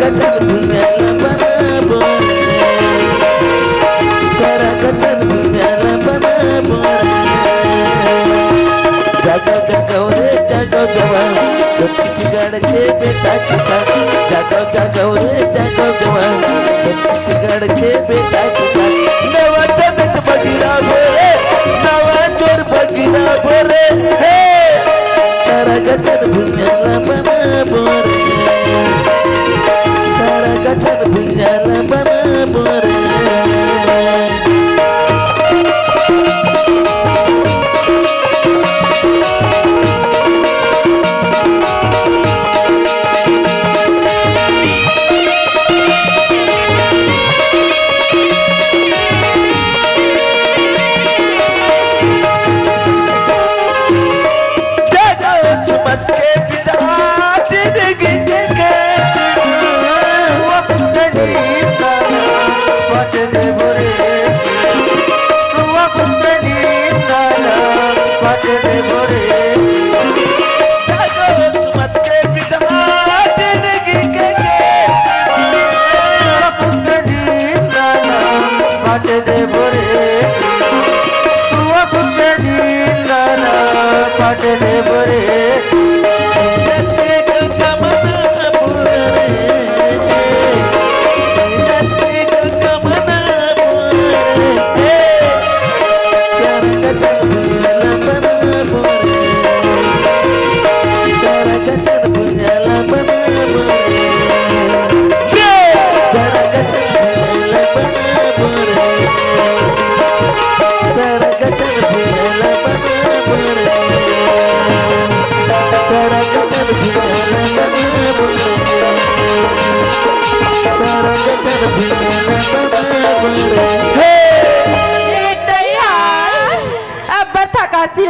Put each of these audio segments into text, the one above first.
गजल भुंगाला बनाबो सारा गजल भुंगाला बनाबो जागो जागो रे जागो जवान छत्तीसगढ़ के बेटा किसान जागो जागो रे जागो जवान छत्तीसगढ़ के बेटा किसान नवा चंद बगिरा भोरे नवा चोर बगिरा भोरे हे सारा गजल भुंगाला बनाबो सारा गजल भुंगाला बनाबो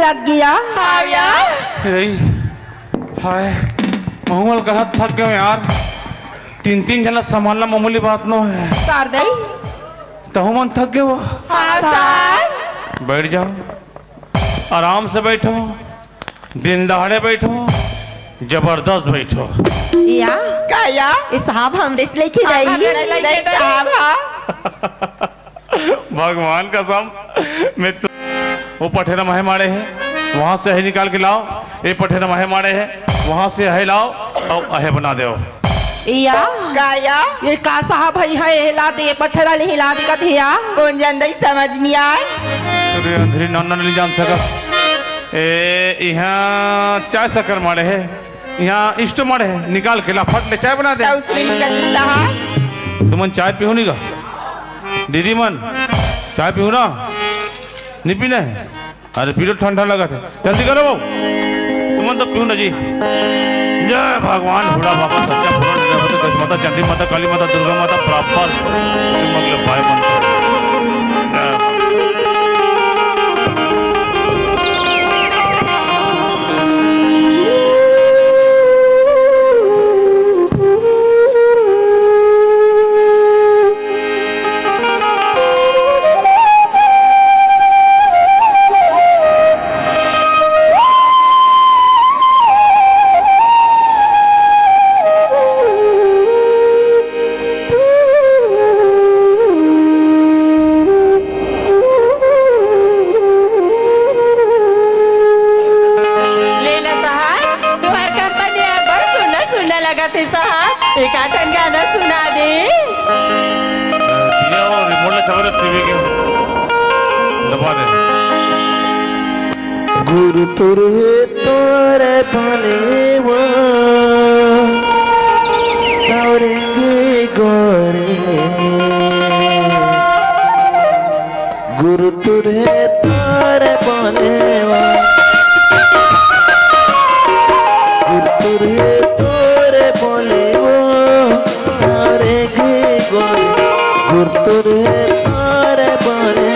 लग गया हाय महमल कर थक गए यार तीन तीन जना संभालना मामूली बात न है सार दई तो मन थक गए वो हाँ सार बैठ जाओ आराम से बैठो दिन दहाड़े बैठो जबरदस्त बैठो या क्या साहब हम रिस लेके जाइए साहब भगवान कसम मैं वो पठेरा महे मारे है वहां से है निकाल के लाओ ये पठेरा महे मारे है वहां से है लाओ और अहे बना दो या गाया ये का साहब है हिला दे पठेरा ले हिला दे कथिया कौन जानदई समझ नहीं आए तेरे अंधेरी नन्ना नहीं जान सकत ए यहां चाय शक्कर मारे है यहां इष्ट मारे है निकाल के ला फट ले चाय बना दे तुमन चाय पीहो नहीं का दीदी मन चाय पीहो ना नहीं पीना है अरे पी लो ठंडा लगा था जल्दी करो वो तुम तो पीऊ ना जी जय भगवान बूढ़ा बाबा सच्चा पुराण माता चंडी माता काली माता दुर्गा माता प्राप्त भाई बनता गुरु तुरे तोरे भले वो सौरेंगे गोरे गुरु तुरे तोरे भले वो गुरु तुरे तोरे भले वो सौरेंगे गोरे गुरु तुरे तोरे भले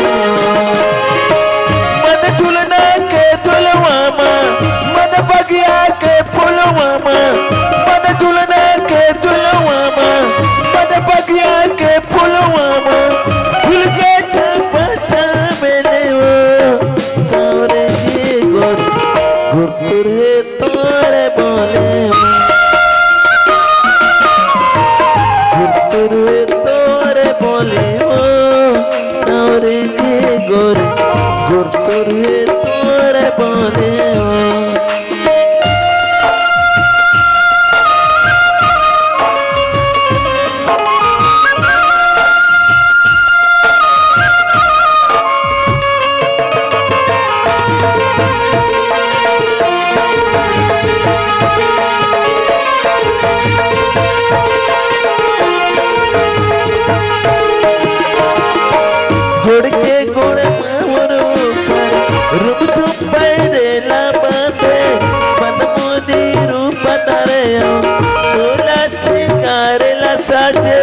मन बगिया के फुलवामा मन दुलना के दुलवामा मन बगिया के फुलवामा फूल के चपटा मेरे वो तोरे गुरपुरे तोरे बोले बाटे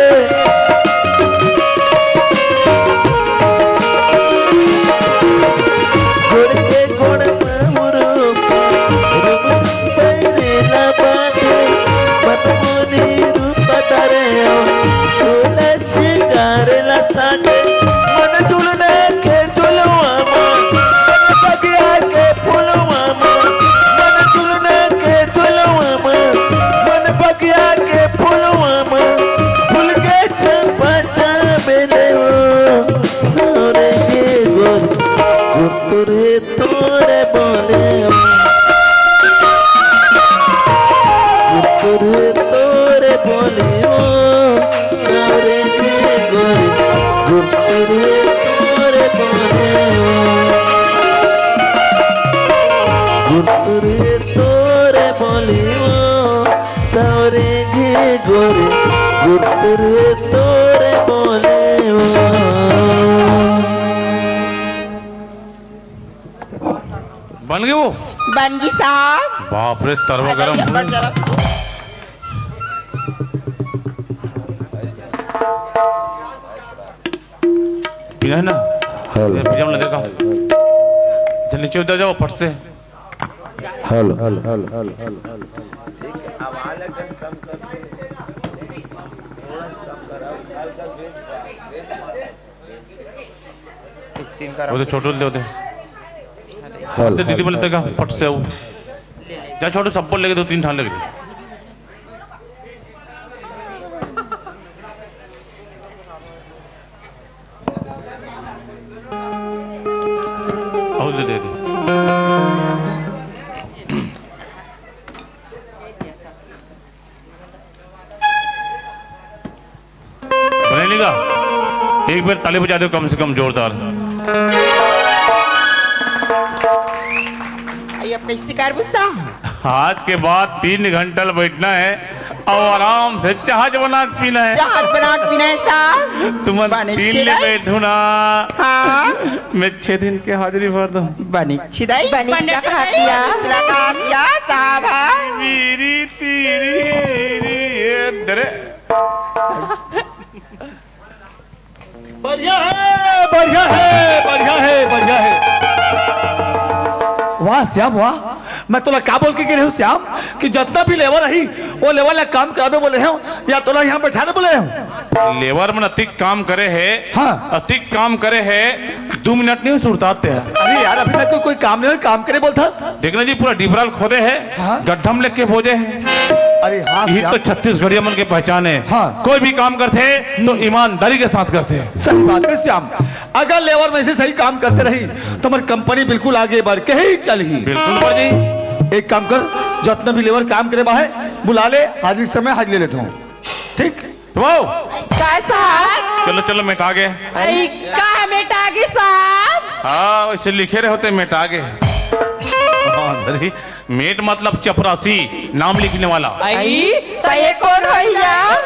गोड़ के गोड़ मामुरू पैरेला बाटे मतमुनी रूप तारे तोला चिकारेला साटे मन तुलना के तुलवा मन बगिया के फुलवा मन तुलना के तुलवा मन बगिया के फुलवा फूल के चंपा चाबेले सोरे के गोर गुतुरे तोरे बोले गुतुरे तोरे बोले सोरे के गोर गुतुरे तोरे बोले गुतुरे तोरे बोले सोरे के गोर गुतुरे तोरे बोले बन गए वो? बन गई साहब। बाप रे तरवा गरम पीना है ना? पिजामा ना देखा चल नीचे उतर जाओ फट से। हेलो वो तो छोटू ले होते दीदी बोले तक फट से वो जा छोटू सब्बल लेके 2-3 ठान लगे और दे दे बनेगा एक बार ताली बजा दो कम से कम जोरदार। अब कैसे कर बुस्सा? आज के बाद 3 घंटा बैठना है और आराम से जहाज बना के पीना है। जहाज बना के पीना है साहब। तुम 3 ले बैठू ना। हाँ मैं 6 दिन के हाजिरी भर दूं। बनी छिदाई बनी क्या कहा दिया साहब। मेरी तेरी दरे बढ़िया है बढ़िया है बढ़िया है बढ़िया है। वाह श्याम वाह, मैं तोला क्या बोल के गिरे हूँ श्याम कि जितना भी लेबर रही वो लेबर ला काम करावे बोले हूँ या तोला यहाँ बैठाने बोले हूँ। लेबर में अतिक काम करे है। हाँ। अतिक काम करे है 2 मिनट नहीं सुरताते हैं। अरे यार अभी तक कोई काम नहीं हुई, काम करे बोलता। देखना जी पूरा डिबराल खोदे है। हाँ? गड्ढा में लेके भोजे है। अरे हाँ यही तो छत्तीसगढ़िया मन के पहचान है। हाँ। कोई भी काम करते हैं तो ईमानदारी के साथ करते हैं। सही बात है श्याम, अगर लेबर में से सही काम करते रही तो हमारी कंपनी बिल्कुल आगे बढ़ के ही चलेगी। बिल्कुल भाई। एक काम कर, जितना भी लेबर काम करे बाहे बुला ले, हाजिर समय हाजिर ले लेता हूँ। ठीक वो साहब चलो चलो मिटा गए। का मिटा गए साहब? हाँ वैसे लिखे रहे होते मिटागे। मेट मतलब चपरासी, नाम लिखने वाला। तो ये कौन भैया?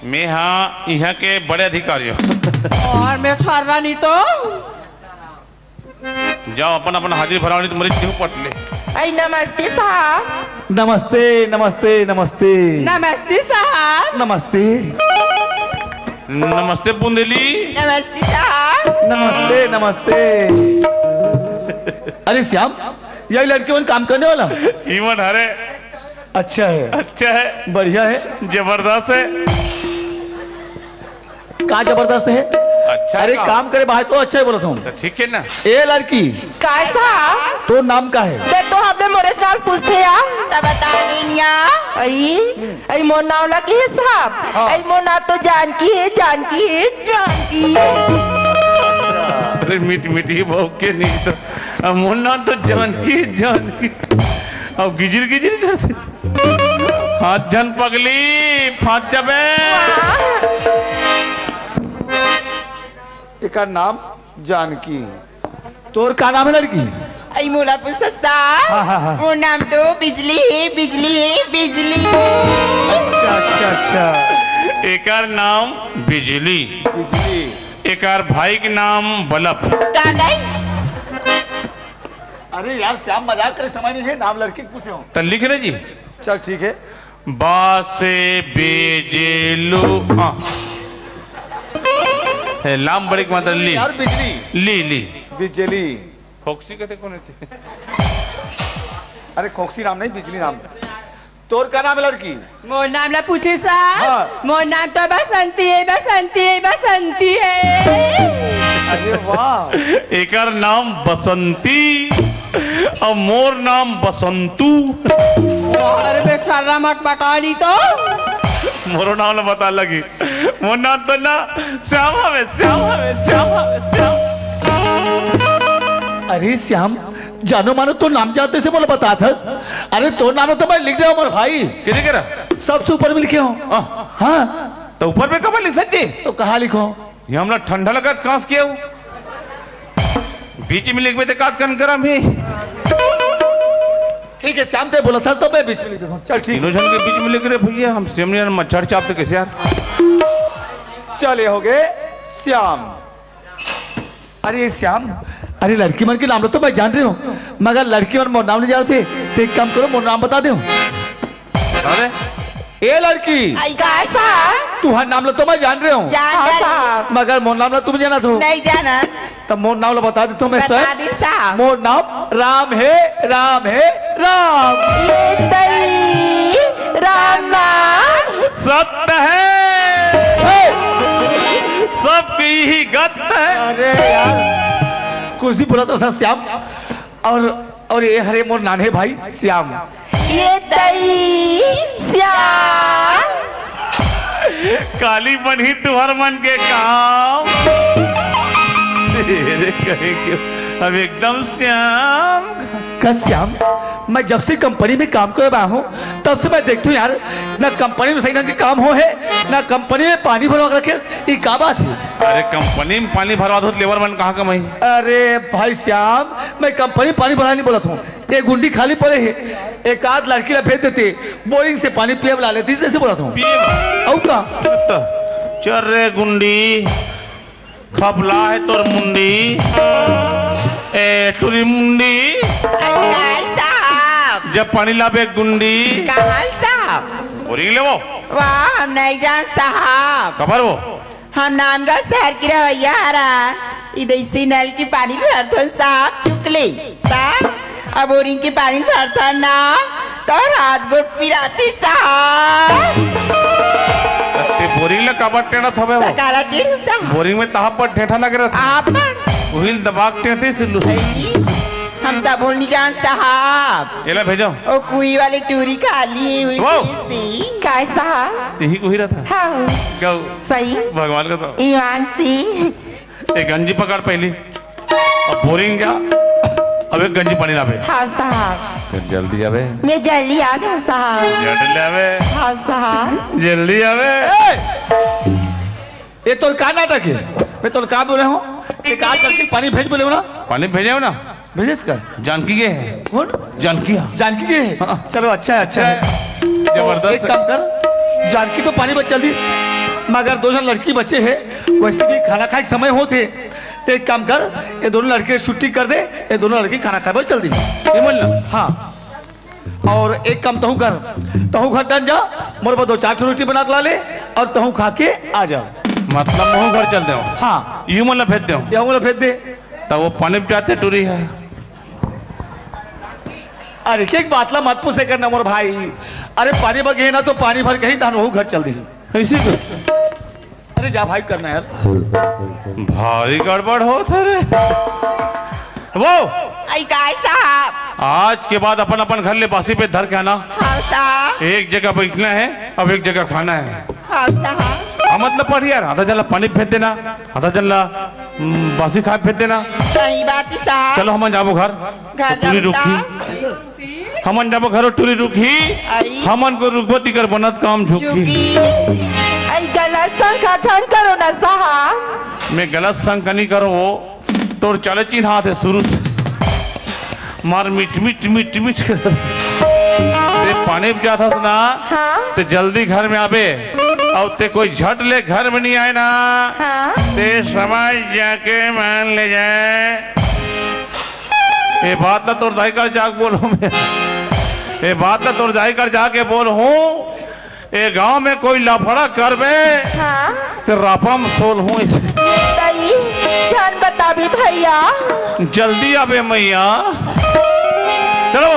मैं हाँ यहाँ के बड़े अधिकारी हूँ। और मैं छोड़ नहीं तो जाओ अपन अपन हाजिरी भराओ, नहीं तो मरीज क्यों पट ले। आई नमस्ते साहब। नमस्ते नमस्ते नमस्ते नमस्ते साहब। नमस्ते नमस्ते बुंदेली। नमस्ते साहब। नमस्ते नमस्ते। अरे श्याम यही लड़के मन काम करने वाला? इवन हरे अच्छा है अच्छा है बढ़िया है जबरदस्त है। का जबरदस्त है? अच्छा अरे काम करे बाहर तो अच्छा है बोला था। तो ठीक है ना। ए लड़की काय साहब? तो नाम का है? ते तो हमने मोरेश नाम पूछते या तब बता देनिया। आई मोर नाम लगी है साहब। आई मोर नाम तो जानकी है जानकी है जानकी। अरे मीठी मीठी बहू के नहीं तो अब मुन्ना तो जानकी जानकी अब गिजिर गिजिर करते हाथ जन पगली फाँच जबे। एक नाम जानकी। तोर का नाम है लड़की? आई मोला पुसस्ता। हाँ। वो नाम तो बिजली है बिजली है बिजली। अच्छा अच्छा अच्छा। एकार नाम बिजली, बिजली। एकार भाई के नाम बल्ब। अरे यार श्याम मजाक करे, समझ नहीं है, नाम लड़की पूछे हो। तो लिख रहे जी। चल ठीक है, बासे बेजेलू हाँ है लाम बड़े मात्र ली यार बिजली ली ली बिजली फोक्सी कहते कौन थे अरे खोक्सी नाम नहीं बिजली नाम तोर का नाम है लड़की मोर नाम ला पूछे सा हाँ। मोर नाम तो बसंती है बसंती है बसंती है। अरे वाह एकर नाम बसंती और मोर नाम बसंतू और बेचारा मत बता ली तो मोरो नाम ना बता लगी मोर नाम तो ना श्यामा में श्यामा में श्यामा में श्याम अरे श्याम जानो मानो तो नाम जानते से बोला बता था अरे तो नाम तो मैं लिख दिया हूँ भाई किसे कह रहा सबसे ऊपर में लिखे हो हाँ तो ऊपर में कब लिख सकते तो कहाँ लिखो ये हमला ठंडा लगा कांस किया हूँ बीच में लिख में काट कर गरम ही ठीक है श्याम ते बोला था तो मैं बीच में लिख दूँ चल ठीक तीनों जन के बीच में लिख रहे भैया हम सेम यार मच्छर चापते कैसे यार चले हो गए श्याम अरे श्याम अरे लड़की मन के नाम तो मैं जान रही हूँ मगर लड़की मन मोर नाम नहीं जानते तो एक काम करो मोर नाम बता दो अरे ए लड़की आई कैसा तुम्हारा नाम लो तो मैं जान रही हूँ जान साहब मगर मोर नाम लो तुम जाना तो नहीं जाना तब मोर नाम लो बता देता हूँ मैं बता सर दी साहब मोर नाम राम है राम है राम ये दई राम नाम सत्य है सबकी ही गत है अरे यार कुछ भी बोला तो था श्याम और ये हरे मोर नान है भाई श्याम ये दई श्याम काली बनी तुम्हार मन के काम तेरे कहे क्यों अब एकदम श्याम का श्याम मैं जब से कंपनी में काम कर रहा हूँ तब से मैं देखता हूँ यार ना कंपनी में सही ढंग के काम हो है ना कंपनी में पानी भरवा रखे ये क्या बात है अरे कंपनी में पानी भरवा दो लेबर मन कहाँ कमाई अरे भाई श्याम मैं कंपनी में पानी भरा नहीं बोला हूँ एक गुंडी खाली पड़े है एक आध लड़की ला भेज देते बोरिंग से पानी पिए ला लेती जैसे बोला हूँ और का चल रे गुंडी खपला है तोर मुंडी ए टूरी मुंडी आई साहब जब पानी लाबे गुंडी कहाँ साहब बोरिंग ले वो वाह हम नहीं जान साहब खबर वो हम नामगढ़ शहर की रवैया हरा इधर से नल की पानी भरथन साहब चुकले साहब अब बोरिंग की पानी भरथन ना तो रात गुट पिराती साहब ते बोरिंग ले कबर टेढ़ा था वो काला टीर साहब बोरिंग में ताहा पर ठेठा लग रहा था आप वही दबाग टेढ़े सिल्लू हम तब बोल नहीं जान साहब ये ला भेजो ओ कुई वाली टूरी खाली हुई वाह। थी काय साहब यही को ही रहा था हाँ क्या सही भगवान का तो ईमान सी एक गंजी पकड़ पहली अब बोरिंग जा अब एक गंजी पानी लावे हाँ साहब फिर जल्दी आवे मैं जल्दी आ जाऊँ साहब जल्दी आवे हाँ साहब जल्दी आवे ये तो का नाटक है मैं तो का बोल रहा हूँ एक आध लड़की पानी भेज बोले हो ना पानी भेजे हो ना भेजे इसका जानकी के है कौन जानकी जानकी के है? हाँ। चलो अच्छा है अच्छा है एक जबरदस्त काम कर जानकी तो पानी बच जल्दी मगर दो जन लड़की बच्चे हैं वैसे भी खाना खाए के समय होते तो एक काम कर ये दोनों लड़के छुट्टी कर दे ये दोनों लड़की खाना खाए बोल जल्दी ये बोल ना हाँ और एक काम तहू कर तहू घर डन जा मोर पर 2-4 रोटी बना के ला ले और तहू खा के आ जाओ मतलब मोह घर चलते हो हाँ यूं मतलब भेज दो ये बोला भेज दे तब वो पानी पे जाते टूरी है अरे एक बात ला मत पूछे करना मोर भाई अरे पानी भर गए ना तो पानी भर के ही धान वो घर चल दी ऐसी तो अरे जा भाई करना यार भारी गड़बड़ हो रे वो आई काय साहब आज के बाद अपन अपन घर ले बासी पे धर के आना हाँ साहब एक जगह बैठना है अब एक जगह खाना है हाँ साहब हाँ मतलब पढ़ यार आधा जला पानी फेंक देना आधा जला बासी खा फेंक देना सही बात है साहब चलो हम जाबो घर घर टूरी जाओ रुकी साहब हमन जाबो घर टूरी रुकी आई। हमन को रुकबती कर बनत काम झुकी चुकी आई गलत संख्या छन करो ना साहब मैं गलत संग नहीं करो वो तोर चले चिन्ह हाथ है शुरू से मार मिट मिट मिट मिट के ते पानी में जाता था ना हाँ ते जल्दी घर में आवे और ते कोई झट ले घर में नहीं आए ना हाँ ते समझ जाके मान ले जाए ये बात ना तोर दाई कर जाके बोलो मैं ये बात ना तोर दाई कर जाके बोल हूँ ए गांव में कोई लफड़ा करबे हाँ तो रापम सोल हूँ इसे। सही जान बता भी भैया। जल्दी आबे मैया। चलो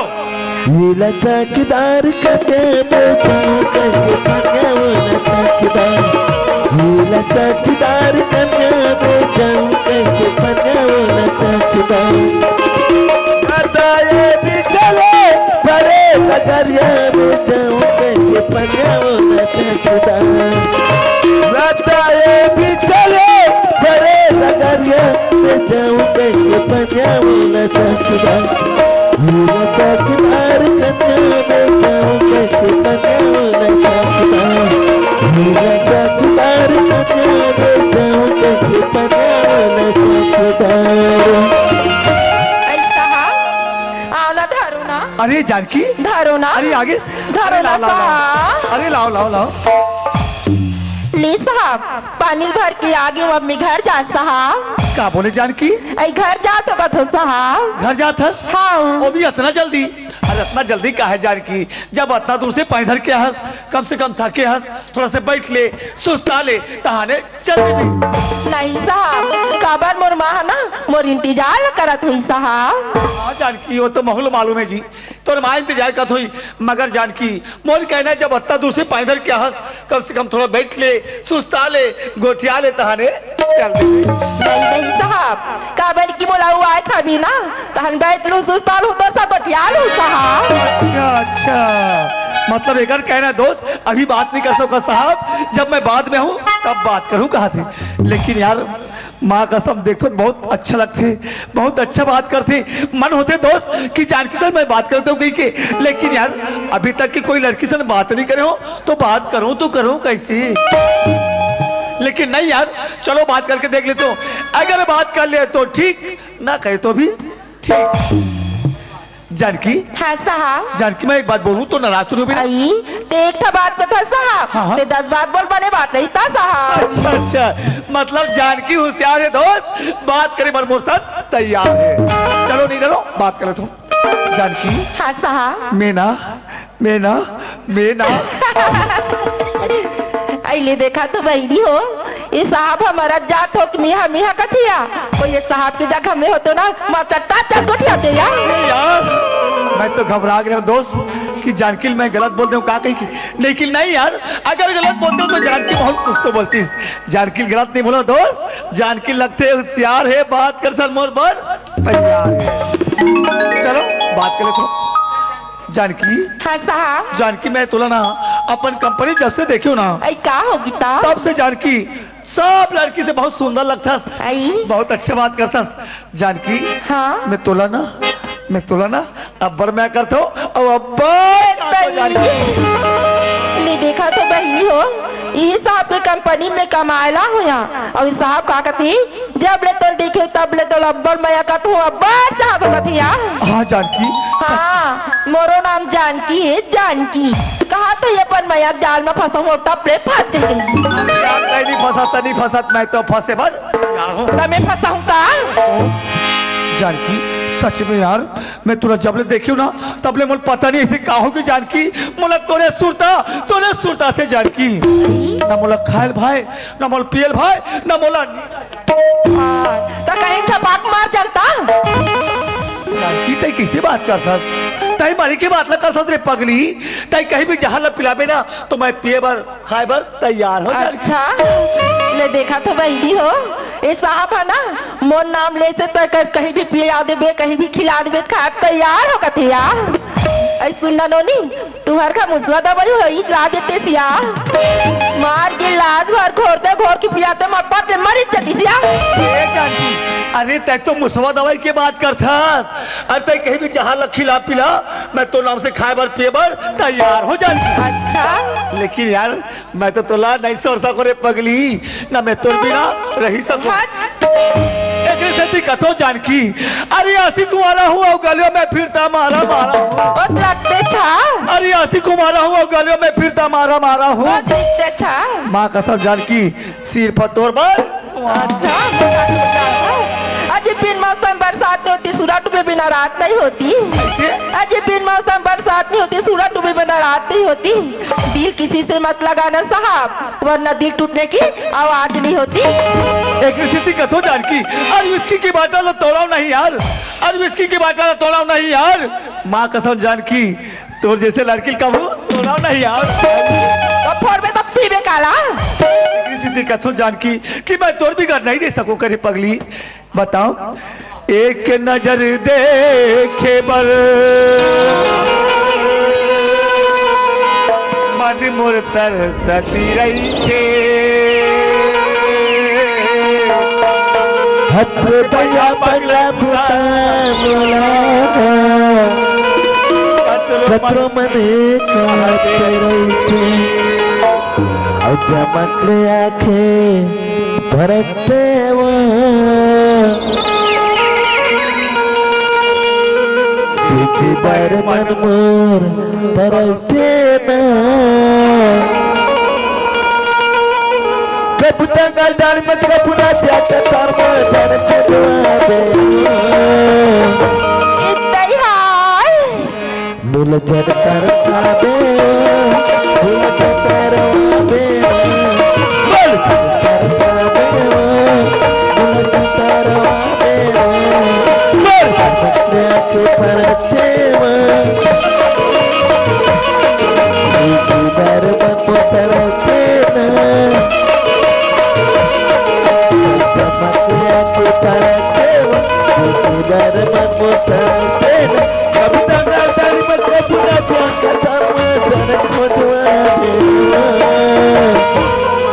नीला चौकीदार कटे बेचाऊं कैसे पकाऊं चौकीदार। नीला चौकीदार कटे बेचाऊं कैसे पकाऊं चौकीदार। बताए भी चले बड़े सगरिया बेचाऊं कैसे पकाऊं चौकीदार। बताए भी चले बड़े सगरिया बेचाऊं कैसे पकाऊं चौकीदार। नीला चौकीदार कटे बेचाऊं कैसे पकाऊं चौकीदार। नीला चौकीदार कटे बेचाऊं कैसे पकाऊं चौकीदार। ऐसा आना धरो ना अरे जानकी, धरो ना अरे आगे धरो ना साहब। अरे लाओ लाओ लाओ। ली साहब पानी भर के आगे अब मैं घर जा साहब। का बोले जानकी? आई घर जा तो बतो साहब। घर जात हस? हाँ वो भी इतना जल्दी? अरे इतना जल्दी का है जानकी? जब इतना दूर से पानी धर के हस, कम से कम थके हस, थोड़ा से बैठ ले, सुस्ता ले, तहाने चल भी। नहीं साहब काबर मोर माँ ना मोर इंतजार करत हुई साहब। हाँ जानकी, वो तो महल मालूम है जी, तो माँ इंतजार करत हुई, मगर जानकी मोर कहना है जब इतना दूर से पानी धर के हस, कम से कम थोड़ा बैठ ले, सुस्ता ले, गोटिया ले, तहाने चल भी। नहीं साहब काबर की बोला हुआ है कभी ना तहन बैठ लूं सुस्ताल हूँ तो सब बटिया लूं साहब। अच्छा अच्छा, मतलब एक कहना है दोस्त अभी बात नहीं कर सकता साहब, जब मैं बाद में हूँ तब बात करूँ कहा थे। लेकिन यार माँ कसम देखो बहुत अच्छा लगते, बहुत अच्छा बात करते, मन होते दोस्त कि जानकी से मैं बात करता हूँ कहीं के। लेकिन यार अभी तक की कोई लड़की से बात नहीं करे हो तो बात करूँ तो करूँ कैसे? लेकिन नहीं यार चलो बात करके देख लेते हो, अगर बात कर ले तो ठीक, ना कहे तो भी ठीक। जानकी, हाँ साहब। जानकी मैं एक बात बोलूं तो नाराज तो भी? आई ते एक ठा बात था साहब। हाँ। ते 10 बात बोल बने बात नहीं था साहब। अच्छा अच्छा, मतलब जानकी होशियार है दोस्त, बात करे बरमोर साथ तैयार है। चलो नहीं डरो, बात कर लेता हूँ। जानकी, हाँ साहब। मेना मेना मेना। अले देखा तो बहनी हो ये साहब हमारा जात हो कि मिया मिया कथिया तो ये साहब की जगह में हो तो ना मचट्टा चल गोटिया दे यार मैं तो घबरा गया दोस्त कि जानकी मैं गलत बोल दूं का कहीं की, लेकिन नहीं यार अगर गलत बोलते हो तो जानकी बहुत कुछ तो बोलती। जानकी गलत नहीं बोला दोस्त, जानकी लगते होशियार है, बात कर सर मोर पर तैयार है। चलो बात कर लेते हो। जानकी, हाँ साहब। जानकी मैं तुला ना अपन कंपनी जब से देखियो ना आई का होगी ता तब से जानकी सब लड़की से बहुत सुंदर लगता, आई बहुत अच्छे बात करता। जानकी हाँ मैं तुला ना अब्बर मैं करता हूँ और अब्बर ले देखा तो बहनी हो यही साहब के कंपनी में कमाएला हो यहाँ और साहब का कहती जब ले तो देखे तब ले तो अब्बर मैं कहता हूँ अब्बर साहब कहती हाँ जानकी, हाँ मोरो नाम जानकी है जानकी। कहा तो ये पर मैं जाल में फंसा हूँ टपले फंस गई। नहीं फंसा मैं तो फंसे भर यार हूँ। मैं फंसा हूँ का जानकी सच में यार मैं तुला जब ले देखियो ना तब ले मुझे पता नहीं ऐसे का हो कि जानकी मोला तोरे सुरता थे जानकी, ना मोला खायल भाई, ना मोला पियल भाई, ना मोला तो कहीं छपाक मार चलता। जानकी तय कैसे बात करता, तय मारी के बात ना करता रे पगली, तय कहीं भी जहाँ न पिलाबे ना तो मैं पिए बर खाए बर तैयार हो। अच्छा ले देखा तो बहनी हो ये साहब है ना मोर नाम ले से तो कहीं भी पिया देबे कहीं भी खिला देबे खा तैयार हो कथे यार। ऐ सुनना नोनी तुम्हार का मुसवा दवाई हो ही ला देते सिया मार के लाज भर घोरते घोर की पियाते मरपा पे मरी जती सिया। जानकी अरे तय तो मुसवा दवाई के बात करथास, अरे तय कहीं भी जहाँ ल खिला पिला मैं तो नाम से खाए बर पिए बर तैयार हो जानकी। अच्छा लेकिन यार मैं तो तोला नहीं सोच सको रे पगली, ना मैं तो बिना रही सकूं। एक सती कथो जानकी अरे आशिक वाला हुआ गलियों में फिरता मारा हूँ। लगते छा अरे आशिक वाला हुआ गलियों में फिरता मारा हूँ। देखते छा माँ कसम जानकी सिर पर तोड़ बर। अच्छा आज अजी बिन मौसम बरसात नहीं होती सूरज डूबे बिना रात नहीं होती। अजी बिन मौसम बरसात नहीं होती सूरज डूबे बिना रात नहीं होती। दिल किसी से मत लगाना साहब वरना दिल टूटने की आवाज नहीं होती। एक स्थिति कथो जानकी अरे विस्की की बाटल तोड़ाओ नहीं यार अरे विस्की की बाटल तोड़ाओ नहीं यार माँ कसम जानकी तोर जैसे लड़की का वो तोड़ाओ नहीं यार तो फोड़ में तो पीबे काला। स्थिति कथो जानकी कि मैं तोर भी घर नहीं दे सकूं करे पगली बताओ एक नजर देखे बर मन मोर तरसती रही के हथ भैया पगला बुला कतरो मने काटे रही चमक आंखें भरते बार मन मोर तरसते कबूतर डाल मत कबूना जाता तार मत मुल जर तरसाबे मुल तरसाबे मुल तरसाबे मुल तरसाबे मुल के परते बार मन तरसते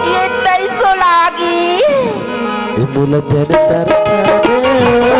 ये तैसो लागी मुल जर तरसाबे